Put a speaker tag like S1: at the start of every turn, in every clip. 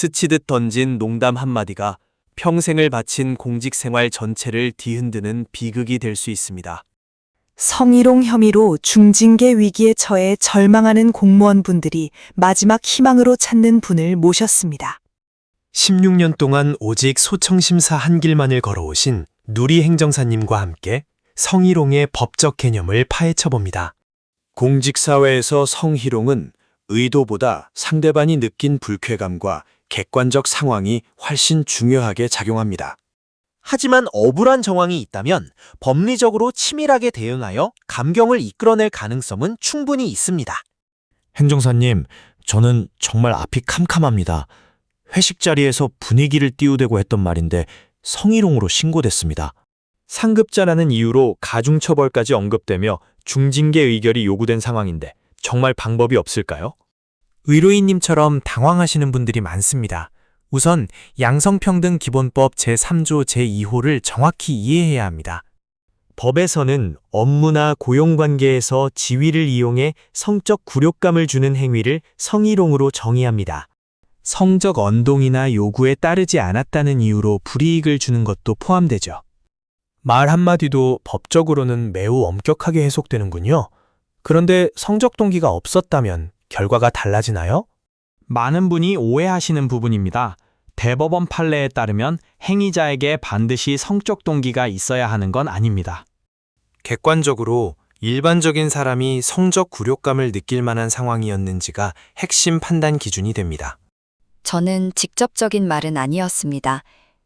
S1: 스치듯 던진 농담 한마디가 평생을 바친 공직 생활 전체를 뒤흔드는 비극이 될 수 있습니다.
S2: 성희롱 혐의로 중징계 위기에 처해 절망하는 공무원분들이 마지막 희망으로 찾는 분을 모셨습니다.
S3: 16년 동안 오직 소청심사 한 길만을 걸어오신 누리 행정사님과 함께 성희롱의 법적 개념을 파헤쳐봅니다.
S1: 공직사회에서 성희롱은 의도보다 상대방이 느낀 불쾌감과 객관적 상황이 훨씬 중요하게 작용합니다.
S4: 하지만 억울한 정황이 있다면 법리적으로 치밀하게 대응하여 감경을 이끌어낼 가능성은 충분히 있습니다.
S5: 행정사님, 저는 정말 앞이 캄캄합니다. 회식 자리에서 분위기를 띄우대고 했던 말인데 성희롱으로 신고됐습니다.
S3: 상급자라는 이유로 가중처벌까지 언급되며 중징계 의결이 요구된 상황인데 정말 방법이 없을까요?
S6: 의료인님처럼 당황하시는 분들이 많습니다. 우선 양성평등기본법 제3조 제2호를 정확히 이해해야 합니다.
S3: 법에서는 업무나 고용관계에서 지위를 이용해 성적 굴욕감을 주는 행위를 성희롱으로 정의합니다.
S6: 성적 언동이나 요구에 따르지 않았다는 이유로 불이익을 주는 것도 포함되죠.
S3: 말 한마디도 법적으로는 매우 엄격하게 해석되는군요. 그런데 성적 동기가 없었다면 결과가 달라지나요?
S6: 많은 분이 오해하시는 부분입니다. 대법원 판례에 따르면 행위자에게 반드시 성적 동기가 있어야 하는 건 아닙니다.
S3: 객관적으로 일반적인 사람이 성적 굴욕감을 느낄 만한 상황이었는지가 핵심 판단 기준이 됩니다.
S7: 저는 직접적인 말은 아니었습니다.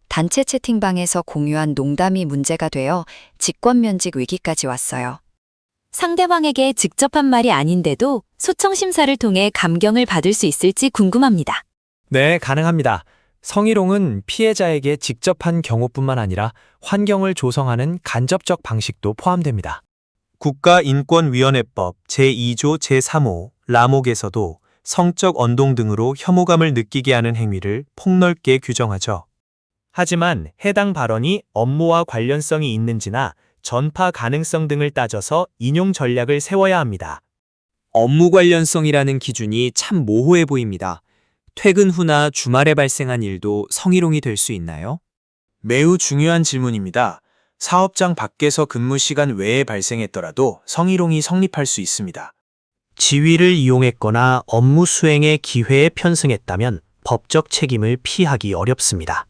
S7: 단체 채팅방에서 공유한 농담이 문제가 되어 직권면직 위기까지 왔어요.
S8: 상대방에게 직접 한 말이 아닌데도 소청심사를 통해 감경을 받을 수 있을지 궁금합니다.
S3: 네, 가능합니다. 성희롱은 피해자에게 직접 한 경우뿐만 아니라 환경을 조성하는 간접적 방식도 포함됩니다. 국가인권위원회법 제2조 제3호 라목에서도 성적 언동 등으로 혐오감을 느끼게 하는 행위를 폭넓게 규정하죠. 하지만 해당 발언이 업무와 관련성이 있는지나 전파 가능성 등을 따져서 인용 전략을 세워야 합니다.
S9: 업무 관련성이라는 기준이 참 모호해 보입니다. 퇴근 후나 주말에 발생한 일도 성희롱이 될 수 있나요?
S1: 매우 중요한 질문입니다. 사업장 밖에서 근무 시간 외에 발생했더라도 성희롱이 성립할 수 있습니다.
S4: 지위를 이용했거나 업무 수행의 기회에 편승했다면 법적 책임을 피하기 어렵습니다.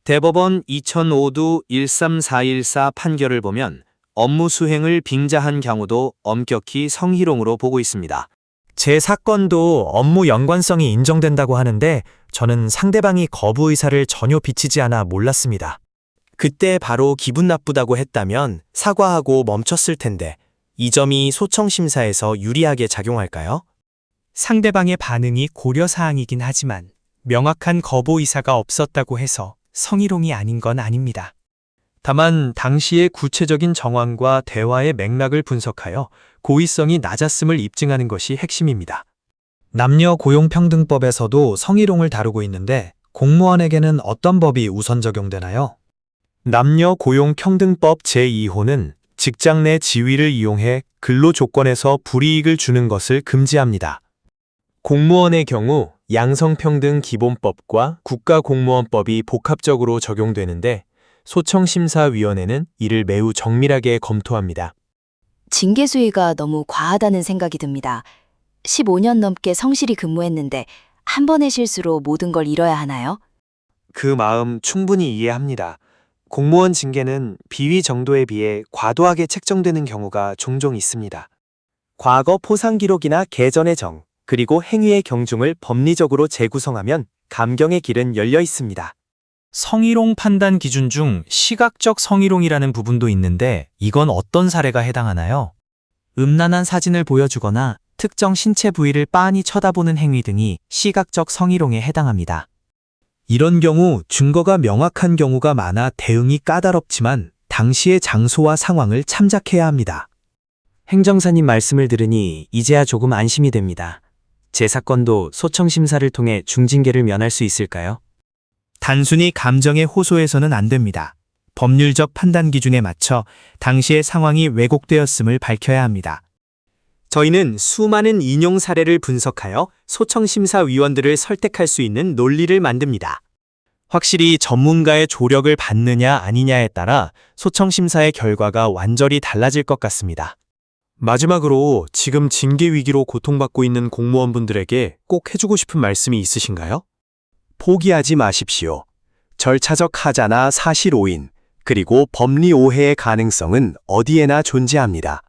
S3: 대법원 2005두 13414 판결을 보면 업무 수행을 빙자한 경우도 엄격히 성희롱으로 보고 있습니다. 제 사건도 업무 연관성이 인정된다고 하는데 저는 상대방이 거부 의사를 전혀 비치지 않아 몰랐습니다. 그때 바로 기분 나쁘다고 했다면 사과하고 멈췄을 텐데 이 점이 소청심사에서 유리하게 작용할까요?
S6: 상대방의 반응이 고려사항이긴 하지만 명확한 거부 의사가 없었다고 해서 성희롱이 아닌 건 아닙니다.
S3: 다만 당시의 구체적인 정황과 대화의 맥락을 분석하여 고의성이 낮았음을 입증하는 것이 핵심입니다. 남녀고용평등법에서도 성희롱을 다루고 있는데 공무원에게는 어떤 법이 우선 적용되나요? 남녀고용평등법 제2호는 직장 내 지위를 이용해 근로조건에서 불이익을 주는 것을 금지합니다. 공무원의 경우 양성평등기본법과 국가공무원법이 복합적으로 적용되는데 소청심사위원회는 이를 매우 정밀하게 검토합니다.
S8: 징계 수위가 너무 과하다는 생각이 듭니다. 15년 넘게 성실히 근무했는데 한 번의 실수로 모든 걸 잃어야 하나요?
S3: 그 마음 충분히 이해합니다. 공무원 징계는 비위 정도에 비해 과도하게 책정되는 경우가 종종 있습니다. 과거 포상 기록이나 개전의 정, 그리고 행위의 경중을 법리적으로 재구성하면 감경의 길은 열려 있습니다.
S6: 성희롱 판단 기준 중 시각적 성희롱이라는 부분도 있는데 이건 어떤 사례가 해당하나요? 음란한 사진을 보여주거나 특정 신체 부위를 빤히 쳐다보는 행위 등이 시각적 성희롱에 해당합니다.
S3: 이런 경우 증거가 명확한 경우가 많아 대응이 까다롭지만 당시의 장소와 상황을 참작해야 합니다.
S9: 행정사님 말씀을 들으니 이제야 조금 안심이 됩니다. 제 사건도 소청심사를 통해 중징계를 면할 수 있을까요?
S6: 단순히 감정에 호소해서는 안 됩니다. 법률적 판단 기준에 맞춰 당시의 상황이 왜곡되었음을 밝혀야 합니다.
S3: 저희는 수많은 인용 사례를 분석하여 소청심사위원들을 설득할 수 있는 논리를 만듭니다.
S5: 확실히 전문가의 조력을 받느냐 아니냐에 따라 소청심사의 결과가 완전히 달라질 것 같습니다.
S1: 마지막으로 지금 징계 위기로 고통받고 있는 공무원분들에게 꼭 해주고 싶은 말씀이 있으신가요?
S4: 포기하지 마십시오. 절차적 하자나 사실 오인, 그리고 법리 오해의 가능성은 어디에나 존재합니다.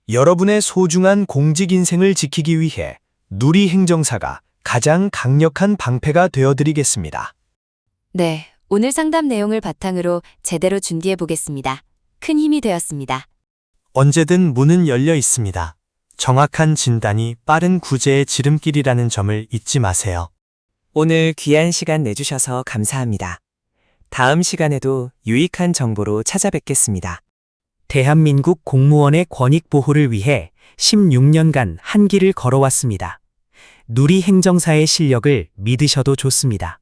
S3: 여러분의 소중한 공직 인생을 지키기 위해 누리행정사가 가장 강력한 방패가 되어드리겠습니다.
S8: 네, 오늘 상담 내용을 바탕으로 제대로 준비해 보겠습니다. 큰 힘이 되었습니다.
S6: 언제든 문은 열려 있습니다. 정확한 진단이 빠른 구제의 지름길이라는 점을 잊지 마세요.
S9: 오늘 귀한 시간 내주셔서 감사합니다. 다음 시간에도 유익한 정보로 찾아뵙겠습니다.
S6: 대한민국 공무원의 권익 보호를 위해 16년간 한 길을 걸어왔습니다. 누리행정사의 실력을 믿으셔도 좋습니다.